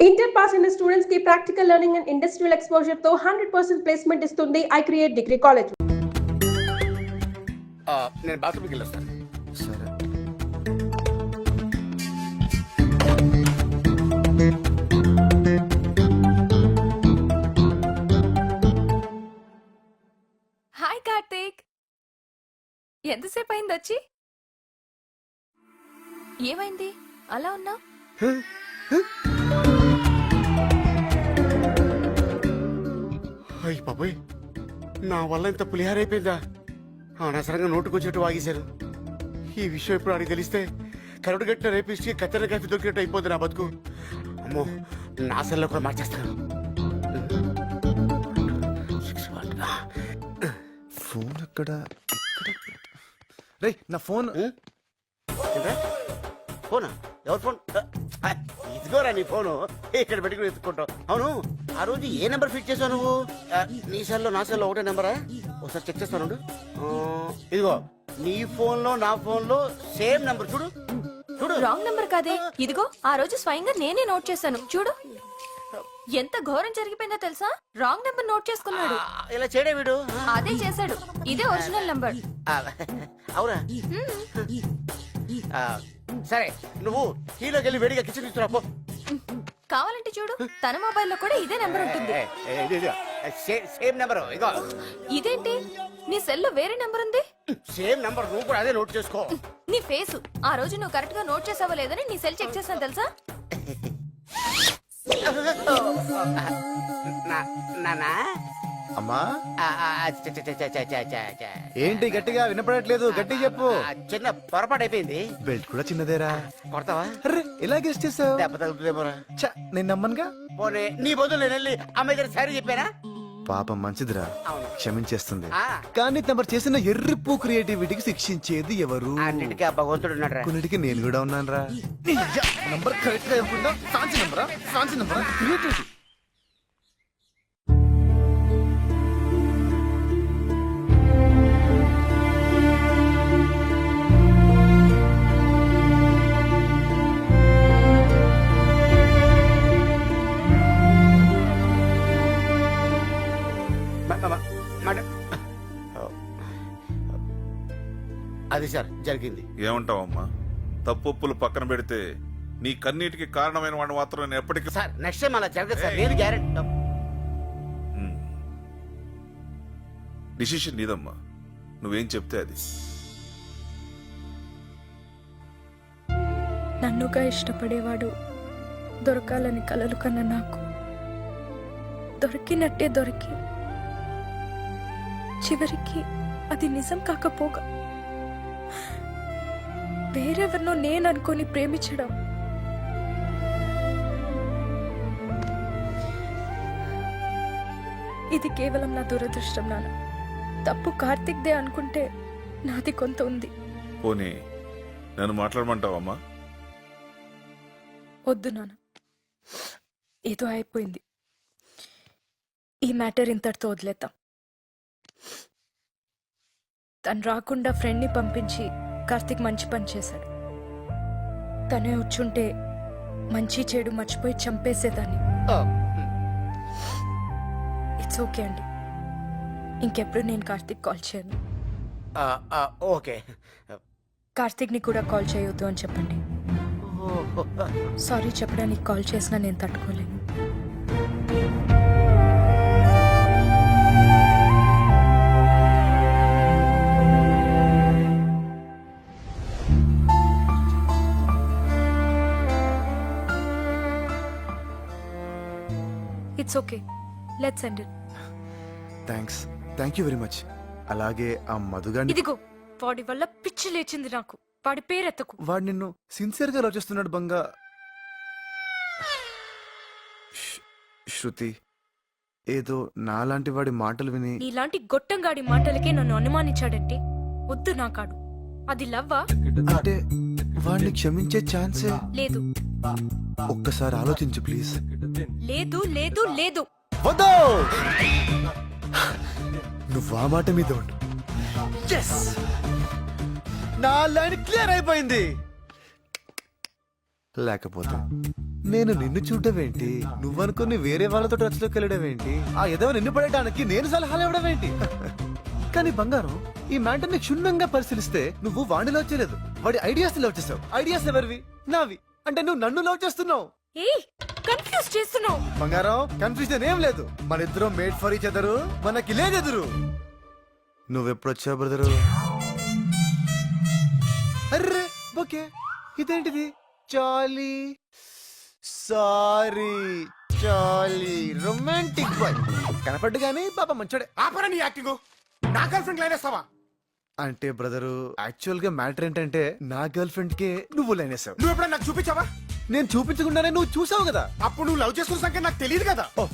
Inter pass అయిన students కి practical learning and industrial exposure తో 100% ప్లేస్మెంట్ ఇస్తుంది ఐ క్రియేట్ డిగ్రీ కాలేజ్. నేను బాత్రూమ్కి వెళ్ళొస్తాను. సరే. హాయ్ కార్తీక్, ఎంతసేపు అయింది వచ్చి? ఏమైంది అలా ఉన్నా? అయ్యి బాబోయ్, నా వల్ల ఇంత పులిహారైపోయిందా? అనవసరంగా నోటుకొచ్చేట్టు వాగేశారు. ఈ విషయం ఎప్పుడు అడిగి తెలిస్తే కరుడు గట్టిన రేపిస్తే కత్తెర కాఫీ దొరికినట్టు అయిపోద్ది నా బతుకు. అమ్మో, నా సెల్లో కూడా మార్చేస్తాను. ఫోన్ ఎక్కడ? రే నా ఫోన్. ఫోనా? ఎవరు ఫోన్? ఇదిగోరా నీ ఫోను. ఇక్కడ పెట్టుకుని ఎత్తుకుంటావు. అవును, ఆ రోజు ఏ నెంబర్ ఫిట్ చేసావు నువ్వు? నీ సెల్లో నా సెల్లో ఒకటే నెంబరా? ఒకసారి చెక్ చేస్తాను. ఇదిగో నీ ఫోన్ లో నా ఫోన్ లో సేమ్ నెంబర్. చూడు చూడు. రాంగ్ నంబర్ కాదే, ఇదిగో ఆ రోజు స్వయంగా నేనే నోట్ చేశాను. చూడు ఎంత ఘోరం జరిగిపోయిందో తెలుసా? రాంగ్ నంబర్ నోట్ చేసుకున్నాడు. ఇలా చేయడే వీడు. అదే చేశాడు. ఇదే ఒరిజినల్ నంబర్. అవునా? సరే, నువ్వు కీలోకి వెళ్ళి వేడిగా కిచెన్ తీసుకురా పో. కావాలంటే చూడు, తన మొబైల్లో కూడా ఇదే నెంబర్ ఉంటుంది. Same number. ఇగో ఇదేంటి, నీ సెల్లో వేరే నెంబర్ ఉంది? సేమ్ నెంబర్, నువ్వు కూడా అదే నోట్ చేసుకో. నీ ఫేసు ఆ రోజు నువ్వు కరెక్ట్ గా నోట్ చేసావో లేదని నీ సెల్ చెక్ చేశాను తెలుసా? నానా అమ్మా, ఏంటి గట్టిగా వినపడట్లేదు? గట్టి చెప్పు. చిన్న పొరపాటు అయిపోయింది. బెల్ట్ కూడా చిన్నదేరా. కొడతావా? అరే ఇలా గెస్ట్ చేసావు? దెబ్బ తగులుతుందేమోరా. నేను నమ్మనుగా. పోనీ నీ బదులు నేను వెళ్ళి అమ్మాయి దగ్గర సారీ చెప్పానా? పాపం మంచిదిరా, అవును. క్షమించేస్తుంది. ఆ. కానీ తమరు చేసిన ఎర్రిప్పు క్రియేటివిటీకి శిక్షించేది ఎవరు? అన్నిటికీ ఆ భగవంతుడు ఉన్నాడు. కొన్నిటికి నేను కూడా ఉన్నాను రా. నంబర్ కరెక్ట్ గా ఇవ్వకుండా ఫ్యాన్సీ నంబరా? ఫ్యాన్సీ నంబరా? క్రియేటివిటీ. అది సార్ జరిగింది. ఏమంటావమ్మా? తప్పులు పక్కన పెడితే నీ కన్నీటికి కారణమైన వాడిని మాత్రం నేను ఎప్పటికీ. సార్ నెక్స్ట్ టైం అలా జరగదు సార్, నేను గ్యారెంటీ. డిసిషన్ నీదమ్మా, నువ్వేం చెప్తే అది. నన్నుగా ఇష్టపడేవాడు దొరకాలని కలలు కన్నా నాకు దొరికినట్టే దొరికి చివరికి అది నిజం కాకపోగా వేరెవరినో నేను అనుకొని ప్రేమించడం ఇది కేవలం నా దురదృష్టం నాన్న. తప్పు కార్తిక్ దే అనుకుంటే నాది కొంత ఉంది. పోనీ నన్ను మాట్లాడమంటావమ్మా? వద్దు నాన్న, ఏదో అయిపోయింది. ఈ మ్యాటర్ ఇంతటితో వదిలేద్దాం. తను రాకుండా ఫ్రెండ్ని పంపించి కార్తిక్ మంచి పని చేశాడు. తనే వచ్చుంటే మంచి చెడు మర్చిపోయి చంపేసేదాన్ని. ఇట్స్ ఓకే అండి, ఇంకెప్పుడు నేను కార్తిక్ కాల్ చేయను. ఓకే. కార్తిక్ని కూడా కాల్ చేయొద్దు అని చెప్పండి. సారీ చెప్పడానికి కాల్ చేసినా నేను తట్టుకోలేను. It's okay, let's end it. Thank you very much. అలాగే ఆ మధుగాని. ఇదిగో వాడి వల్ల పిచ్చి లేచింది నాకు. వాడి పేరెత్తకు. వాడు నిన్ను సిన్సియర్ గా లవ్ చేస్తున్నాడు బంగా. శృతి, ఏదో నాలాంటి వాడి మాటలు విని. నీలాంటి గొట్టంగాడి మాటలకే నన్ను అనుమానించాడంటే వద్దు నాకాడు. అది లవ్వా? అంటే వాడిని క్షమించే ఛాన్సే లేదు. ఒక్కసారి ఆలోచించు ప్లీజ్. లేదు లేదు లేదు. వద్దు, నువ్వు ఆ మాట మీద ఉండు. నా లైన్ క్లియర్ అయిపోయింది. లేకపోతే నేను నిన్ను చూడడం ఏంటి, నువ్వనుకుని వేరే వాళ్ళతో టచ్ లోకి వెళ్ళడం ఏంటి, ఆ ఎదవ నిన్ను పడేయడానికి నేను సలహాలు ఇవ్వడం ఏంటి? కానీ బంగారం, ఈ మ్యాటర్ ని క్షుణ్ణంగా పరిశీలిస్తే నువ్వు వాడిని లవ్ చేయలేదు, వాడి ఐడియాస్ లవ్ చేసావు. ఐడియాస్ ఎవరివి? నావి. అంటే నువ్వు నన్ను లవ్ చేస్తున్నావు. ఏయ్ కన్ఫ్యూజ్ చేస్తున్నావు. బంగారం, కన్ఫ్యూజన్ ఏం లేదు. మన ఇద్దరం మేడ్ ఫర్ ఈచ్ అదరు, మనకి లేదెదురు. నువ్వెప్పుడొచ్చావు బ్రదరు? అర్రే ఓకే, ఇదేంటిది? చాలీ సారీ చాలీ రొమాంటిక్ బాయ్. కనపడ్డు గానీ పాప మంచోడే. ఆపరా నీ యాక్టింగ్. నా గర్ల్ ఫ్రెండ్ లైన్ వేస్తావా? అంటే బ్రదరు, యాక్చువల్ గా మ్యాటర్ ఏంటంటే నా గర్ల్ ఫ్రెండ్ కే నువ్వు లైన్ వేసావు. నువ్వు ఎప్పుడైనా నాకు చూపించావా? నేను చూపించకుండానే నువ్వు చూసావు కదా. అప్పుడు నువ్వు లవ్ చేసుకున్న సంగతి నాకు తెలియదు కదా. ఓ,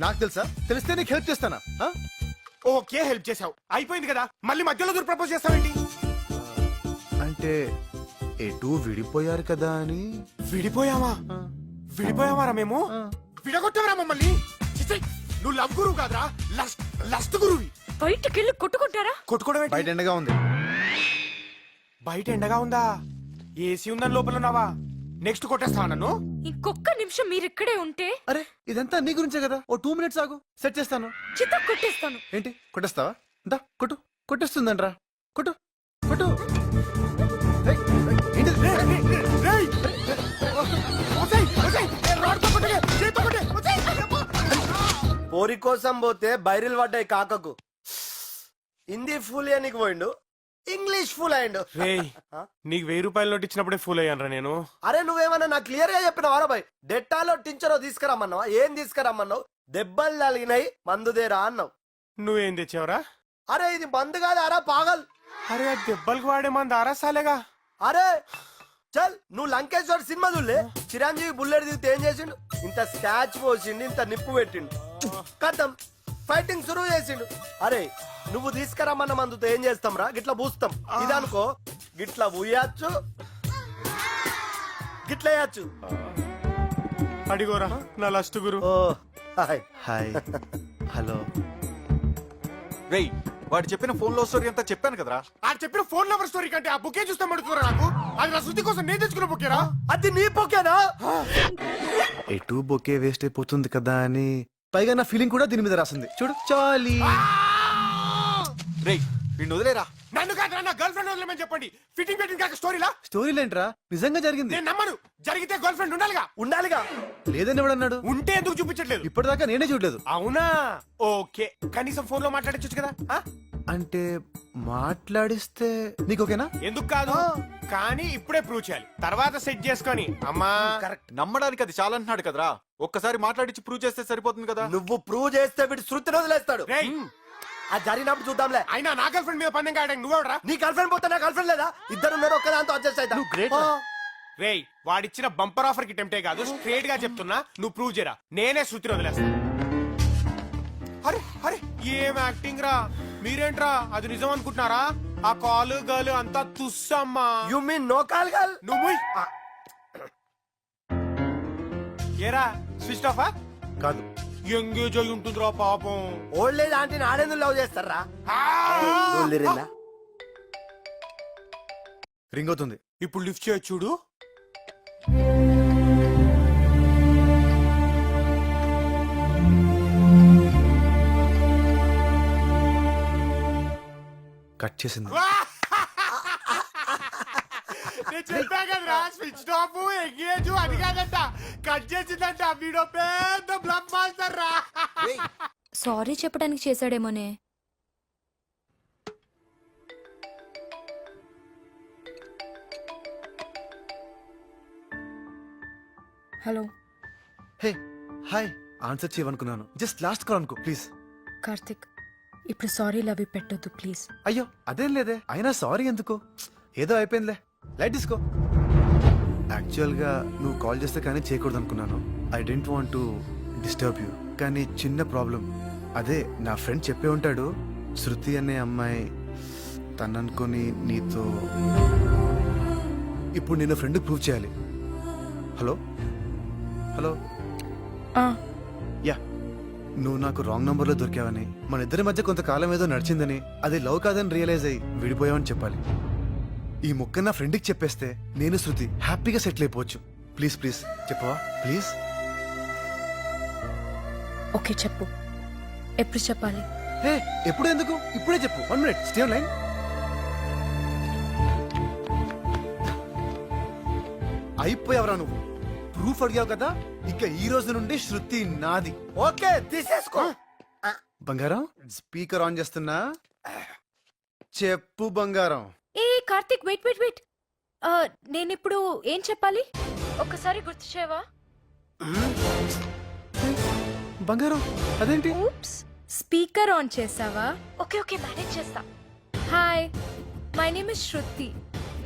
నాకు తెలుసా? తెలిస్తే నీకు హెల్ప్ చేస్తానా? ఆ? ఓకే, హెల్ప్ చేసావు, అయిపోయింది కదా. మళ్ళీ మధ్యలో దూరం ప్రపోజ్ చేస్తావేంటి? అంటే ఎటు విడిపోయారు కదా అని. విడిపోయావా? విడిపోయావారా మేము? విడగొట్టావరా మమ్మల్ని? చిచ్చయ్, నువ్వు లవ్ గురువు కాదురా, లస్ట్ గురువి. బయటికెళ్ళి కొట్టుకుంటారా? కొట్టుకోవడం ఏంటి? బయట ఎండగా ఉంది. బయట ఎండగా ఉందా? ఏసీ ఉందని లోపల ఉన్నావా? నెక్స్ట్ కొట్టేస్తావా నన్ను? ఇంకొక్క నిమిషం మీరిక్కడే ఉంటే అరే ఇదంతా నీ గురించే కదా. ఓ 2 minutes ఆగు, సెట్ చేస్తాను. చిత్త కొట్టేస్తాను. ఏంటి కొట్టేస్తావా? దా కొట్టు. కొట్టేస్తుందంట్రా. కొట్టు కొట్టు. ఏయ్, ఏంటిది? రేయ్! ఒసేయ్, ఒసేయ్, ఏ రాడ్తో కొట్టకే, చేత్తో కొట్టే, ఒసేయ్! పోరి కోసం పోతే బైరిల్ పడ్డాయి కాకకు. హిందీ ఫుల్ నీకు పోయిండు, ఇంగ్లీష్ ఫుల్ అయిండు. రేయ్, నీకు 1000 రూపాయల నోట్ ఇచ్చినప్పుడే ఫుల్ అయ్యానరా నేను. అరే నువ్వేమన్నా నాకు క్లియర్ గా చెప్పినవారా బాయ్? డెట్టాలో టించరో తీసుకురమ్మన్నావా? ఏం తీసుకురమ్మన్నావు? దెబ్బలు తగిలినాయి మందుదేరా అన్నావు. నువ్వేం తెచ్చావురా? అరే ఇది మందు కాదు అరా పాగల్. అరే ఆ దెబ్బలకు వాడే మంది ఆరసాలేగా. అరే చల్, నువ్వు లంకేశ్వర్ సినిమా చూడలే? చిరంజీవి బుల్లెట్ దిగితే ఏం చేసిండు? ఇంత స్కాచ్ పోసిండు, ఇంత నిప్పు పెట్టిండు, కథం ఫైటింగ్ సురువు చేసిండు. అరే నువ్వు తీసుకురమ్మన్న మందుతో ఏం చేస్తాం రా? గిట్లా పూస్తాం. ఇదనుకో గిట్లా పూయచ్చు, గిట్లా వేయచ్చు. అడిగోరా నా లస్ట్ గురు. ఓ హాయ్. హాయ్. హలో. రేయ్, వాడు చెప్పిన ఫోన్ లో స్టోరీ అంతా చెప్పాను కదరా. ఆ చెప్పిన ఫోన్ నెంబర్ స్టోరీ కంటే ఆ బుకే చూస్తే మడుతురా నాకు. అది నా శుద్ధి కోసం నేను తెచ్చుకున్న బుకేరా. అది నీ పొకేనా? ఎటు బొకే వేస్ట్ అయిపోతుంది కదా అని. పైగా నా ఫీలింగ్ కూడా దీని మీద రాసింది చూడు. చాలీ. రేయ్, వీడిని వదిలేరా. నన్ను కాదు నా గర్ల్ ఫ్రెండ్ వదిలేమని చెప్పండి. ఫిట్టింగ్ పెట్టింగ్ కాక స్టోరీలా? స్టోరీలేంట్రా, నిజంగా జరిగింది. నేను నమ్మను. జరిగితే గర్ల్ ఫ్రెండ్ ఉండాలిగా. ఉండాలిగా. లేదని ఎవడన్నాడు? ఉంటే ఎందుకు చూపించట్లేదు? ఇప్పటిదాకా నేనే చూడలేదు. అవునా? ఓకే, కనీసం ఫోన్ లో మాట్లాడచ్చు కదా. ఆ? అంటే మాట్లాడిస్తే నీకు ఓకేనా? ఎందుకు కాదు, కానీ ఇప్పుడే ప్రూవ్ చేయాలి. తర్వాత సెట్ చేసుకొని అమ్మా. కరెక్ట్. నమ్మడానికి అది చాలా అంటున్నాడు కదరా. ఒక్కసారి మాట్లాడించి ప్రూవ్ చేస్తే సరిపోతుంది కదా. నువ్వు ప్రూవ్ చేస్తే వీడు శృతిని వదిలేస్తాడు. రేయ్, అది జరిగినప్పుడు చూద్దాంలే. అయినా నా గర్ల్ ఫ్రెండ్ మీద పందెం కాయడానికి నువ్వెవడరా? నీ గర్ల్ ఫ్రెండ్ పోతే నా గర్ల్ ఫ్రెండ్ లేదా? ఇద్దరు ఉన్నారు, ఒక్కదాంతో అడ్జస్ట్ అవుతా. great రా. రేయ్, వాడిచ్చిన బంపర్ ఆఫర్ కి టెంప్టే కాదు, స్ట్రేట్ గా చెప్తున్నా. నువ్వు ప్రూవ్ చేయరా, నేనే శృతిని వదిలేస్తా. అరే అరే ఏం యాక్టింగ్ రా మీరేంట్రా? అది నిజం అనుకుంటున్నారా? ఆ కాలు గర్ల్ అంతా తుస్సమ్మా. You mean no call girl? నువ్వు ఏరా స్విచ్ ఆఫా? కాదు. ఎంగేజ్ అయి ఉంటుందిరా పాపం. ఓల్డ్ ఏజ్ ఆంటీని ఆడేందుకు లవ్ చేస్తారా? రింగ్ అవుతుంది. ఇప్పుడు లిఫ్ట్ చేయొచ్చు చూడు. కట్ చేసింది. నేను చెప్పా కదరా, స్విచ్ ఆఫ్ ఎంగేజ్ అది కాదంట, కట్ చేసిందంట. వీడో పెద్ద బ్లఫ్ మాస్టర్ రా. సారీ చెప్పడానికి చేశాడేమోనే. Hello hey hi. ఆన్సర్ చేయమనుకున్నాను. జస్ట్ లాస్ట్ కాల్ అనుకో ప్లీజ్. కార్తిక్, ఇప్పుడు సారీ లవ్ పెట్టొద్దు ప్లీజ్. అయ్యో అదేం లేదే. అయినా సారీ ఎందుకు? ఏదో అయిపోయిందిలే, లైట్ తీసుకో. యాక్చువల్ గా నువ్వు కాల్ చేస్తే కానీ చేయకూడదు అనుకున్నాను. I don't want to disturb you. కానీ చిన్న ప్రాబ్లం. అదే నా ఫ్రెండ్ చెప్పే ఉంటాడు, శృతి అనే అమ్మాయి తననుకొని నీతో. ఇప్పుడు నేను ఫ్రెండ్ ప్రూవ్ చేయాలి. Hello hello. యా, నువ్వు నాకు రాంగ్ నంబర్లో దొరికావని, మన ఇద్దరి మధ్య కొంతకాలం ఏదో నడిచిందని, అది లవ్ కాదని రియలైజ్ అయ్యి విడిపోయావని చెప్పాలి. ఈ ముక్క నా ఫ్రెండ్కి చెప్పేస్తే నేను శృతి హ్యాపీగా సెటిల్ అయిపోవచ్చు. ప్లీజ్ ప్లీజ్ చెప్పవా ప్లీజ్. ఓకే చెప్పు, ఎప్పుడు చెప్పాలి? హే ఎప్పుడు ఎందుకు, ఇప్పుడే చెప్పు. 1 minute, స్టే ఆన్ లైన్. అయిపోయావరా నువ్వు, ప్రూఫ్ అడిగావు కదా, ఇక ఈ రోజు నుండి శృతి నాది. ఓకే తీసేసుకో. బంగారం స్పీకర్ ఆన్ చేస్తున్నా, చెప్పు బంగారం. ఏ కార్తిక్, వెయిట్ వెయిట్ వెయిట్, నేను ఇప్పుడు ఏం చెప్పాలి ఒక్కసారి గుర్తు చేయవా? బంగారం అదేంటి? ఊప్స్, స్పీకర్ ఆన్ చేసావా? ఓకే ఓకే, మేనేజ్ చేస్తా. హాయ్, మై నేమ్ ఇస్ శృతి.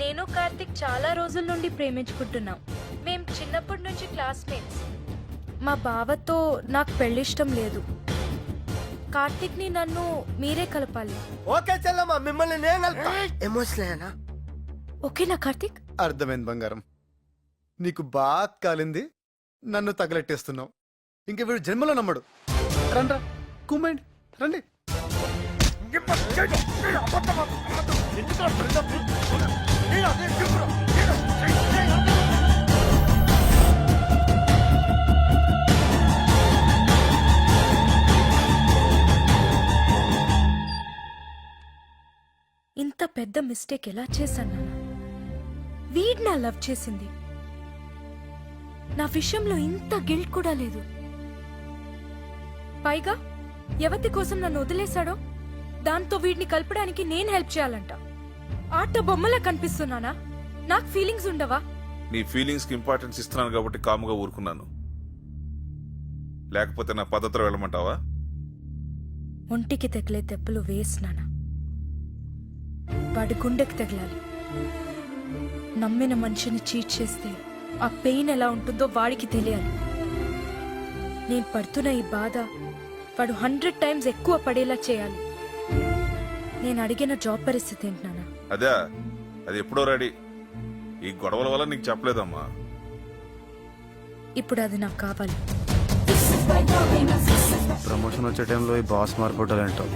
నేను కార్తిక్ చాలా రోజుల నుండి ప్రేమించుకుంటున్నాం. మేం చిన్నప్పటి నుంచి క్లాస్మేట్స్. మా బావతో నాకు పెళ్ళిష్టం లేదు. కార్తిక్ని నన్ను మీరే కలపాలి. ఓకే చెల్లమ్మ, మిమ్మల్ని నేను కలుపుతా. ఎమోషనల్ ఓకేనా కార్తిక్? అర్థమైంది బంగారం, నీకు బాగా కాలింది, నన్ను తగలెట్టేస్తున్నావు. ఇంక వీడు జన్మలో నమ్మడు. రండ్రా కుమ్మండి, రండి. ఇంత పెద్ద మిస్టేక్ ఎలా చేశాను నాన్న? వీడ్ నా లవ్ చేసింది, నా విషయంలో ఇంత గిల్ట్ కూడా లేదు. పైగా ఎవతి కోసం నన్ను వదిలేశాడో దాంతో వీడిని కలపడానికి నేను హెల్ప్ చేయాలంట. ఆట బొమ్మలా కనిపిస్తున్నానా? నాకు ఫీలింగ్స్ ఉండవా? నీ ఫీలింగ్స్ కి ఇంపార్టెన్స్ ఇస్తున్నాను కాబట్టి కాముగా ఊరుకున్నాను. లేకపోతే నా పద్ధతిలో వెళ్ళమంటావా? ఒంటికి తగిలే దెబ్బలు వేసినానా, వాడి గుండెకి తగలాలి. నమ్మిన మనిషిని చీట్ చేస్తే ఆ పెయిన్ ఎలా ఉంటుందో వాడికి తెలియాలి. నేను పడుతున్న ఈ బాధ వాడు 100 times ఎక్కువ పడేలా చేయాలి. నేను అడిగిన జాబ్ పరిస్థితి ఏంటి నాన్న? అదే, అది ఎప్పుడో రెడీ. ఈ గొడవల వల్ల నీకు చెప్పలేదమ్మా. ఇప్పుడు అది నాకు కావాలి. ప్రమోషన్ వచ్చే టైంలో ఈ బాస్ మార్పుటాలంటావు.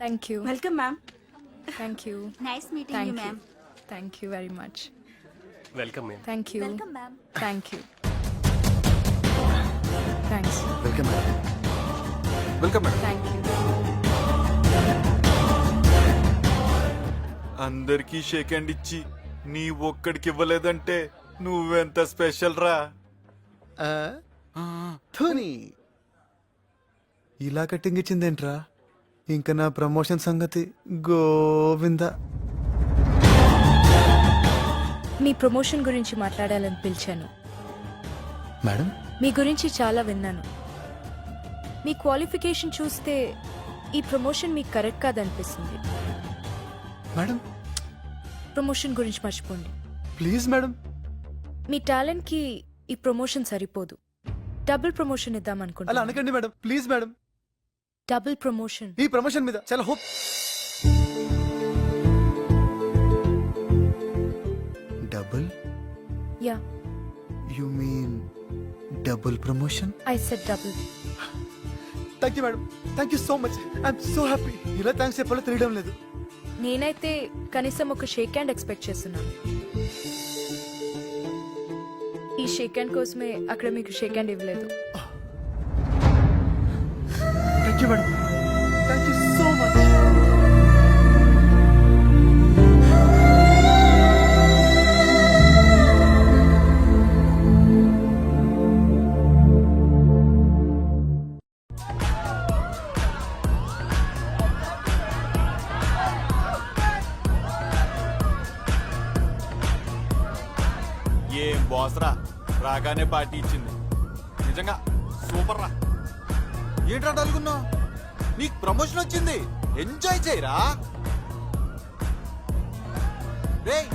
Thank you. Welcome ma'am. Thank you. Nice meeting you thank you. Ma'am. Thank you very much. Welcome ma'am. Thank you. Welcome ma'am. Thank you. Thanks. Welcome madam. Welcome madam. Thank you. అందరికీ shake hand ఇచ్చి నీ ఒక్కడికి ఇవ్వలేదంటే నువ్వెంత special రా. ధోని ఇలా cutting ఇచ్చిందేంట్రా? ఇంకా నా promotion సంగతి గోవింద. మీ ప్రమోషన్ గురించి మాట్లాడాలని పిలిచాను. మేడం మీ గురించి చాలా విన్నాను. మీ క్వాలిఫికేషన్ చూస్తే ఈ ప్రమోషన్ మీకు కరెక్ట్ కాదనిపిస్తుంది. మేడం ప్రమోషన్ గురించి మర్చిపోండి. Please madam. మీ టాలెంట్కి ఈ ప్రమోషన్ సరిపోదు. డబుల్ ప్రమోషన్ అలా ఇద్దామనుకుంటున్నాను. అనకండి madam, please madam. Double promotion. ఈ ప్రమోషన్ మీద చాలా hope. Double? Yeah, you mean double promotion? I said double. Thank you madam, thank you so much. I'm so happy. ఇలా thanks చెప్పాలో తెలియడం లేదు. నేనైతే కనీసం ఒక షేక్ హ్యాండ్ ఎక్స్పెక్ట్ చేస్తున్నాను. ఈ షేక్ హ్యాండ్ కోసమే అక్కడ మీకు షేక్ హ్యాండ్ ఇవ్వలేదు. Thank you madam, thank you so much. ఏం బాస్ రా, రాగానే పార్టీ ఇచ్చింది. నిజంగా సూపర్ రా. ఏంట్రా అనుకున్నావు? నీకు ప్రమోషన్ వచ్చింది, ఎంజాయ్ చేయరా. రేయ్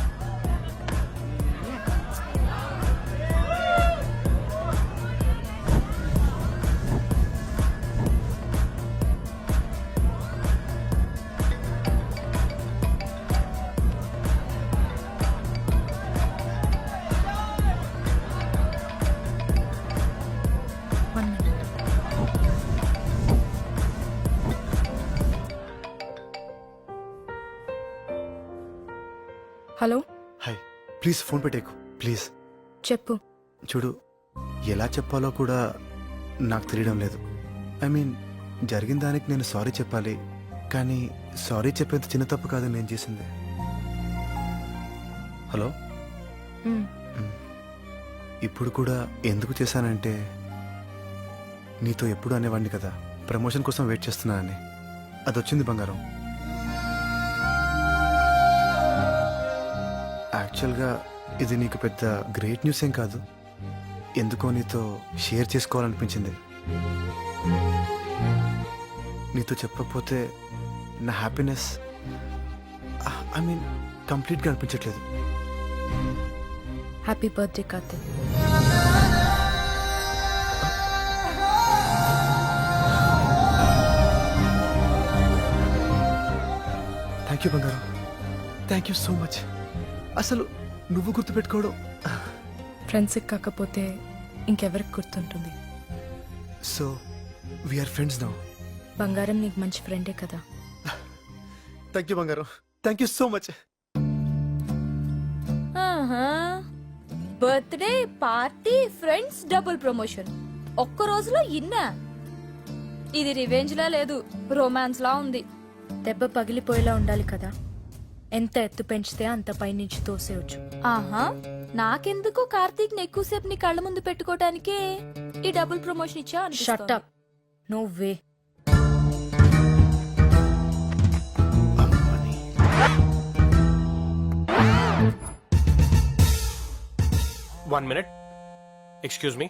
హలో, హాయ్, ప్లీజ్ ఫోన్ పెట్టేకు ప్లీజ్. చెప్పు. చూడు, ఎలా చెప్పాలో కూడా నాకు తెలియడం లేదు. ఐ మీన్, జరిగిన దానికి నేను సారీ చెప్పాలి, కానీ సారీ చెప్పేంత చిన్న తప్పు కాదు నేను చేసింది. హలో, మ్, ఇప్పుడు కూడా ఎందుకు చేశానంటే, నీతో ఎప్పుడు అనేవాడిని కదా ప్రమోషన్ కోసం వెయిట్ చేస్తున్నానని. అది వచ్చింది బంగారం. యాక్చువల్గా ఇది నీకు పెద్ద గ్రేట్ న్యూస్ ఏం కాదు, ఎందుకో నీతో షేర్ చేసుకోవాలనిపించింది. నీతో చెప్పకపోతే నా హ్యాపీనెస్ ఐ మీన్ కంప్లీట్గా అనిపించట్లేదు. Happy birthday Karthik. Thank you బంగారం, థ్యాంక్ యూ సో మచ్. అసలు నువ్వు గుర్తుపెట్టుకోవడం. ఫ్రెండ్స్కి కాకపోతే ఇంకెవరికి గుర్తుంటుంది? So we are friends now. బంగారం నీకు మంచి ఫ్రెండే కదా. థ్యాంక్ యూ బంగారం, thank you so much. Birthday party friends double promotion ఒక్క రోజులో ఇన్నా. ఇది రివెంజ్ లా లేదు, రొమాన్స్ లా ఉంది. దెబ్బ పగిలిపోయేలా ఉండాలి కదా. ఎంత ఎత్తు పెంచితే అంత పైనుంచి తోసేయచ్చు. ఆహా, నాకెందుకు కార్తీక్ ని ఎక్కువసేపు నీ కళ్ళ ముందు పెట్టుకోవటానికే ఈ డబుల్ ప్రమోషన్ ఇచ్చా. Shut up. No way. 1 minute. Excuse me.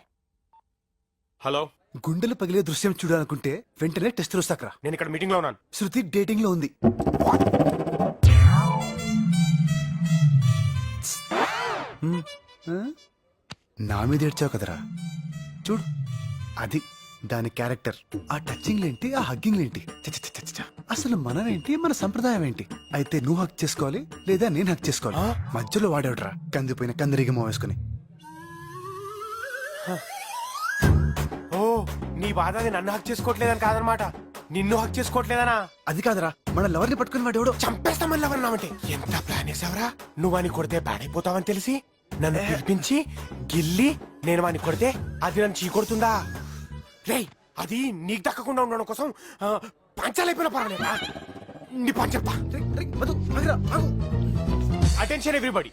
Hello, గుండెలు పగిలే దృశ్యం చూడాలనుకుంటే వెంటనే టెస్ట్ వస్తాకరా. నేను ఇక్కడ మీటింగ్ లో ఉన్నాను. శృతి డేటింగ్ లో ఉంది. నా మీద ఏడ్చావు కదరా, చూడు అది దాని క్యారెక్టర్. ఆ టచింగ్ ఏంటి, ఆ హగ్గింగ్ ఏంటి, అసలు మనమేంటి, మన సంప్రదాయం ఏంటి? అయితే నువ్వు హక్ చేసుకోవాలి లేదా నేను హక్ చేసుకోవాలి? మధ్యలో వాడేవడరా కందిపోయిన కందిరిగి వేసుకుని. ఓ, నీ బాధ అది నన్ను హక్ చేసుకోవట్లేదని కాదనమాట, నిన్ను హక్ చేసుకోవట్లేదనా? అది కాదరా, మన లవర్ని పట్టుకుని వాడేవాడు. చంపేస్తామని లవర్ ఎంత ప్లాన్ వేసావరా? నువ్వు అని కొడితే పాడైపోతావని తెలిసి నన్ను పిలిపించి గిల్లి నేను వాని కొడితే అది నన్ను చీకొడుతుందా? రేయ్, అది నీకు దక్కకుండా ఉండడం కోసం పంచాలైపోయిన పర్వాలేదా? నీ పని చెప్తా. Attention everybody.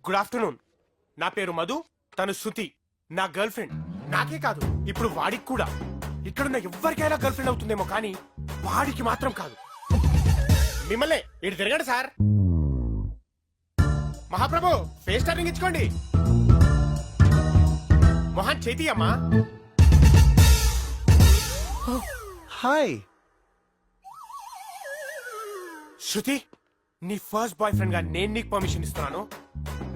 Good afternoon. నా పేరు మధు, తను శృతి, నా గర్ల్ ఫ్రెండ్. నాకే కాదు, ఇప్పుడు వాడికి కూడా. ఇక్కడున్న ఎవరికైనా గర్ల్ ఫ్రెండ్ అవుతుందేమో కానీ వాడికి మాత్రం కాదు. మిమ్మల్ని ఇటు తిరగండి సార్. మహాప్రభు, ఫేస్ టర్నింగ్ ఇచ్చుకోండి. మొహన్ చేతి అమ్మా. హాయ్ శృతి, నీ ఫస్ట్ బాయ్ ఫ్రెండ్ గా నేను నీకు పర్మిషన్ ఇస్తున్నాను.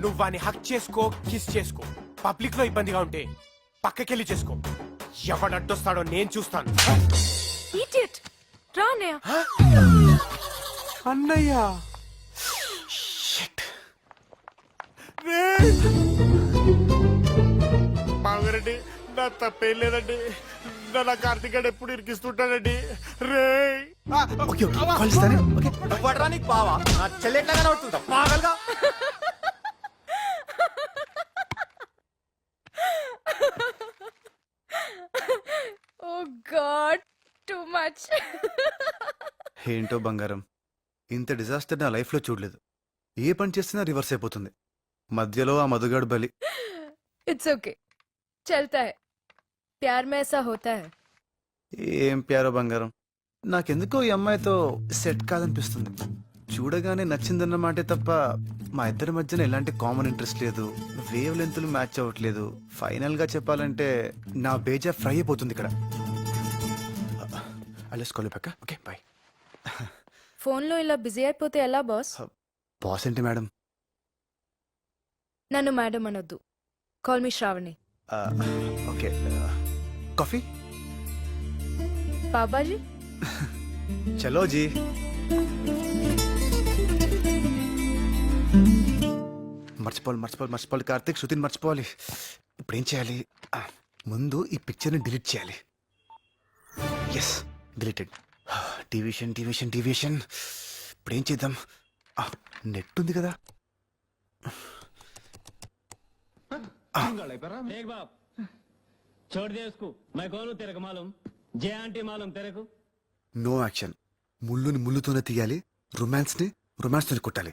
నువ్వు వాని హక్ చేసుకో, కిస్ చేసుకో. పబ్లిక్ లో ఇబ్బందిగా ఉంటే పక్కకెళ్ళి చేసుకో. ఎవడు అడ్డొస్తాడో నేను చూస్తాను. Idiot. రా అన్నయ్య. అన్నయ్య, బావగారండి, నా తప్పేం లేదండి. నా కార్తీక్ గారు ఎప్పుడు ఇరికిస్తుంటానండి. రే ఓకే ఓకే కాల్ ఇస్తానే. ఓకే పడరా నీకు బావా, నా చెల్లి ఎట్లా కనబడుతుందా పాగలుగా? Oh God, too much. ఏంటో బంగారం, ఇంత డిజాస్టర్ నా లైఫ్ లో చూడలేదు. ఏ పని చేసినా రివర్స్ అయిపోతుంది. మధ్యలో ఆ మధుగాడు బలి. It's okay. चलता है. प्यार में ऐसा होता है. ఏం ప్యారో బంగారం, నాకెందుకో ఈ అమ్మాయితో సెట్ కాదనిపిస్తుంది. చూడగానే నచ్చిందన్న మాటే తప్ప మా ఇద్దరి మధ్యన ఎలాంటి కామన్ ఇంట్రెస్ట్ లేదు, వేవ్ లెంత్లు మ్యాచ్ అవ్వట్లేదు. ఫైనల్ గా చెప్పాలంటే నా బేజా ఫ్రై అయిపోతుంది ఇక్కడ. అలెస్ కాల్ పక్క. Okay bye. ఫోన్ లో ఇలా బిజీ అయిపోతే ఎలా బాస్? బాస్ ఏంటి మేడం? నన్ను మేడం అనొద్దు. Call me Shravani. Okay, coffee? బాబాజీ. చలో జీ. మర్చిపోవాలి కార్తీక్, శృతిని మర్చిపోవాలి. ఇప్పుడు ఏం చేయాలి? ముందు ఈ పిక్చర్ని డిలీట్ చేయాలి. Yes, deleted. డివిషన్. ఇప్పుడు ఏం చేద్దాం? నెట్ ఉంది కదా. देख बाप छोड़ दे उसको मैं कौन हूँ तेरे को मालूम जे आंटी मालूम तेरे को నో యాక్షన్. ముళ్ళుని ముళ్ళుతోనే తీయాలి, రొమాన్స్ ని రొమాన్స్ తోనే కొట్టాలి.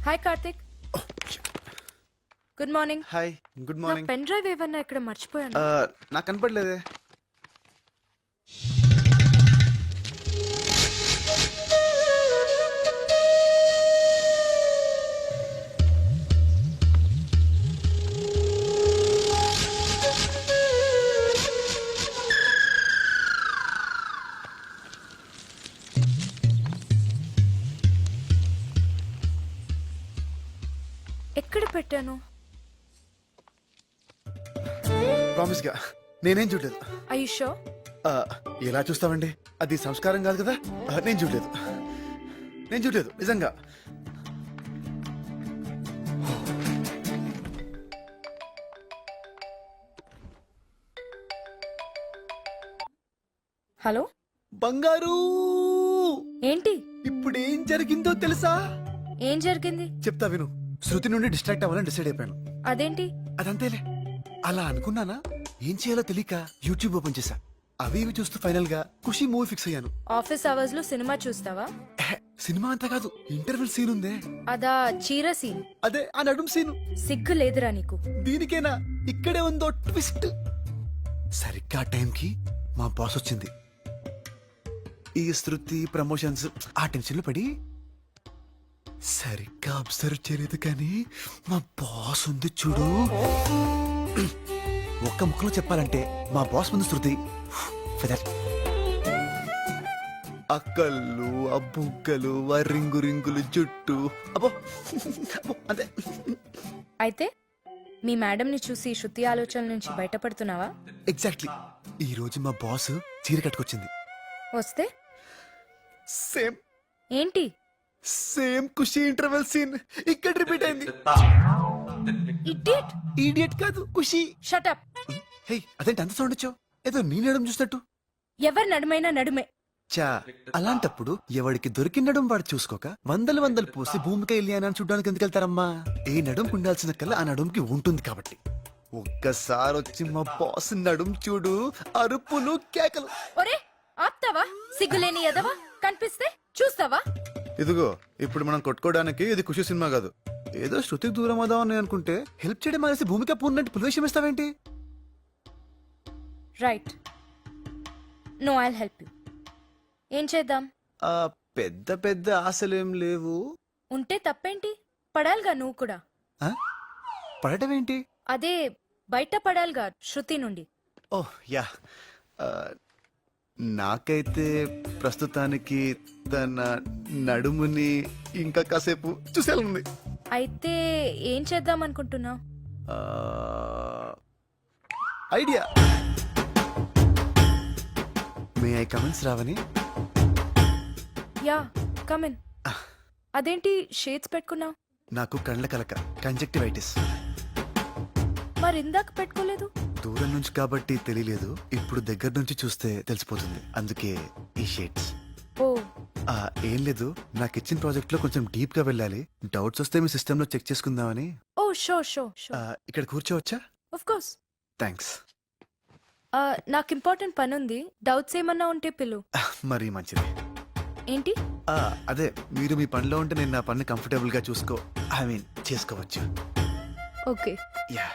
Hi Karthik. Good morning. Hi, good నా మార్నింగ్. పెన్ డ్రైవ్ ఏమన్నా ఇక్కడ మర్చిపోయాను. నాకు కనపడలేదే. ఎక్కడ పెట్టాను? ప్రామిస్ గా నేనేం చూడలేదు. I you sure? ఎలా చూస్తామండి, అది సంస్కారం కాదు కదా. నేను చూడలేదు, నేను చూడలేదు నిజంగా. హలో బంగారు, ఏంటి? ఇప్పుడు ఏం జరిగిందో తెలుసా? ఏం జరిగింది? చెప్తా విను. శృతి నుండి డిస్ట్రాక్ట్ అవ్వాలని డిసైడ్ అయిపోయాను. అదేంటి? అదంతేలే. అలా అనుకున్నానా, ఏం చేయాలో తెలియక యూట్యూబ్ ఓపెన్ చేశా. అవి ఇవి చూస్తూ ఫైనల్ గా ఖుషి మూవీ ఫిక్స్ అయ్యాను. ఆఫీస్ అవర్స్ లో సినిమా చూస్తావా? సినిమా అంతా కాదు, ఇంటర్వెల్ సీన్ ఉందే, అదా చీర సీన్? అదే ఆ నడుం సీను. సిగ్గు లేదురా నీకు? దీనికేనా? ఇక్కడే ఉందో ట్విస్ట్. సరిగ్గా టైంకి మా బాస్ వచ్చింది. ఈ శృతి ప్రమోషన్స్ ఆ టెన్షన్ లో పడి సరిగ్గా అబ్జర్వ్ చేయలేదు, కానీ మా బాస్ ఉంది చూడు. ఒక్క ముక్కలో చెప్పాలంటే మా బాస్ ముందు శృతి ఫెదర్. అక్కళ్ళు, ఆ బుగ్గలు, ఆ రింగు రింగులు జుట్టు, అబ్బో అబ్బో, అదే. అయితే మీ మేడం ని చూసి శృతి ఆలోచనల నుంచి బయటపడుతున్నావా? ఎగ్జాక్ట్లీ. ఈ రోజు మా బాస్ చీర కట్టుకొచ్చింది. వస్తే సేమ్ ఏంటి? సేమ్ ఖుషి ఇంటర్వెల్ సీన్ ఇక్కడ రిపీట్ అయింది. ఇడియట్. ఈడియట్ కాదు, ఖుషి. Shut up. హే, అదేంటి అంత సౌండ్ వచ్చావు? ఏదో నీ నడుం చూసినట్టు. ఎవరి నడుమైనా నడుమే. చా, అలాంటప్పుడు ఎవడికి దొరికిన నడుం వాడు చూసుకోక వందలు వందలు పోసి భూమికి వెళ్ళి అని చూడడానికి ఎందుకు వెళ్తారమ్మా? ఏ నడుంకి ఉండాల్సిన కల్లా ఆ నడుంకి ఉంటుంది కాబట్టి. ఒక్కసారి వచ్చి మా బాస్ నడుం చూడు, అరుపులు కేకలు. ఒరే ఆప్తావా? సిగ్గులేని ఎదవా, కనిపిస్తే చూస్తావా? ఇదిగో, ఇప్పుడు మనం కొట్టుకోవడానికి ఇది ఖుషి సినిమా కాదు. ఏదో శృతికి దూరం అవుదామని అనుకుంటే హెల్ప్ చేయడం మానేసి భూమిక పూర్ణంటే పులివేషం ఇస్తావేంటి? Right. No, I'll help you. ఏం చేద్దాం? పెద్ద పెద్ద ఆశలేం లేవు. ఉంటే తప్పేంటి? పడాలిగా నువ్వు కూడా. ఆ? పడటం ఏంటి? అదే బయట పడాలిగా శృతి నుండి. ఓహ్ యా. ఆ, నాకైతే ప్రస్తుతానికి తన నడుముని ఇంకా కాసేపు చూసేయాలనుంది. అయితే ఏం చేద్దాం అనుకుంటున్నావు? ఐడియా. మే ఐ కమెంట్స్ రావని? Yeah, come in. అదేంటి షేడ్స్ పెట్టుకున్నావు? నాకు కళ్ళ కలక, కంజక్టివైటిస్. మరి ఇందాక పెట్టుకోలేదు? దూరం నుంచి కాబట్టి తెలియలేదు, ఇప్పుడు దగ్గర నుంచి చూస్తే తెలిసిపోతుంది, అందుకే ఈ షేడ్స్. ఓ, ఏం లేదు, నాకు ఇచ్చిన ప్రాజెక్ట్ లో కొంచెం డీప్ గా వెళ్ళాలి. డౌట్స్ వస్తే మీ సిస్టమ్ లో చెక్ చేసుకుందామని. Oh sure sure ah, sure. ఇక్కడ కూర్చోవచ్చా? Of course. థ్యాంక్స్. నాకు ఇంపార్టెంట్ పని ఉంది. డౌట్స్ ఏమన్నా ఉంటే పిలు. మరీ మంచిది. ఏంటి? అదే, మీరు మీ పనిలో ఉంటే నేను నా పని కంఫర్టబుల్ గా చేసుకోవచ్చు. ఓకే. యా.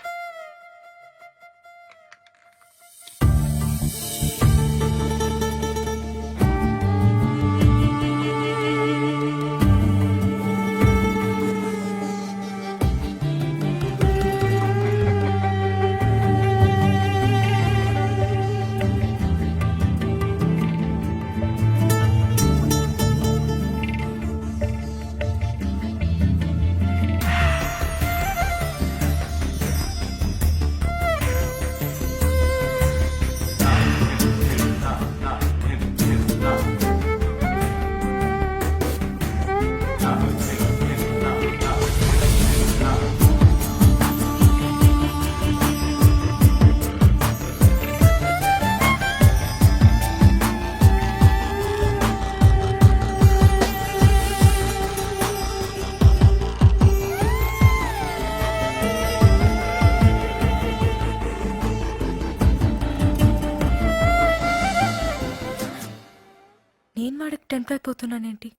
టెంప్ట్ అయిపోతున్నానేంటి?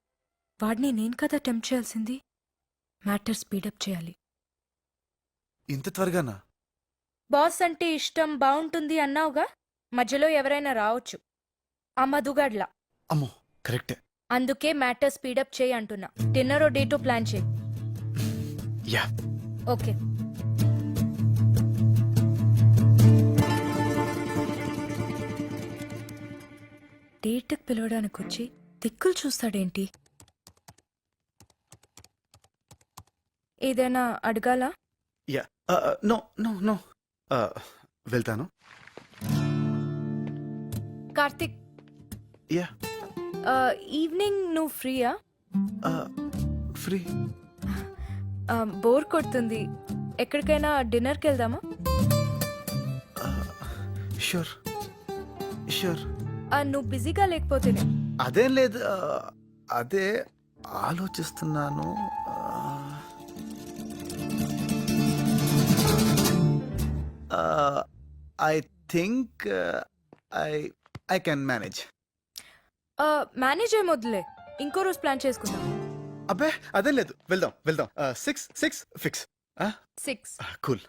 వాడిని నేను కదా టెంప్ట్ చేయాల్సింది. మ్యాటర్ స్పీడప్ చేయాలి. ఇంత త్వరగానా? బాస్ అంటే ఇష్టం, బాగుంటుంది అన్నావుగా, మధ్యలో ఎవరైనా రావచ్చు. ఆ మధుగాడ్లా. అమ్మో కరెక్టే. అందుకే మ్యాటర్ స్పీడప్ చేయి అంటున్నా. డిన్నర్ డేటు ప్లాన్ చేయి. యా. ఓకే. డేట్కి పిలవడానికి వచ్చి దిక్కులు చూస్తాడేంటి? ఏదైనా అడగాలా? యా. No no no. వెళ్తాను. కార్తిక్, యా. ఈవినింగ్ నువ్వు ఫ్రీయా? ఫ్రీ. బోర్ కొడుతుంది. ఎక్కడికైనా డిన్నర్కి వెళ్దామా? Sure sure. నువ్వు బిజీగా లేకపోతేనే. అదేం లేదు. అదే ఆలోచిస్తున్నాను. I think I can manage. Manage ఏమొద్దులే, ఇంకో రోజు ప్లాన్ చేసుకుందాం. అబ్బే అదేం లేదు, వెళ్దాం వెళ్దాం. 6 ఫిక్స్. 6. కూల్.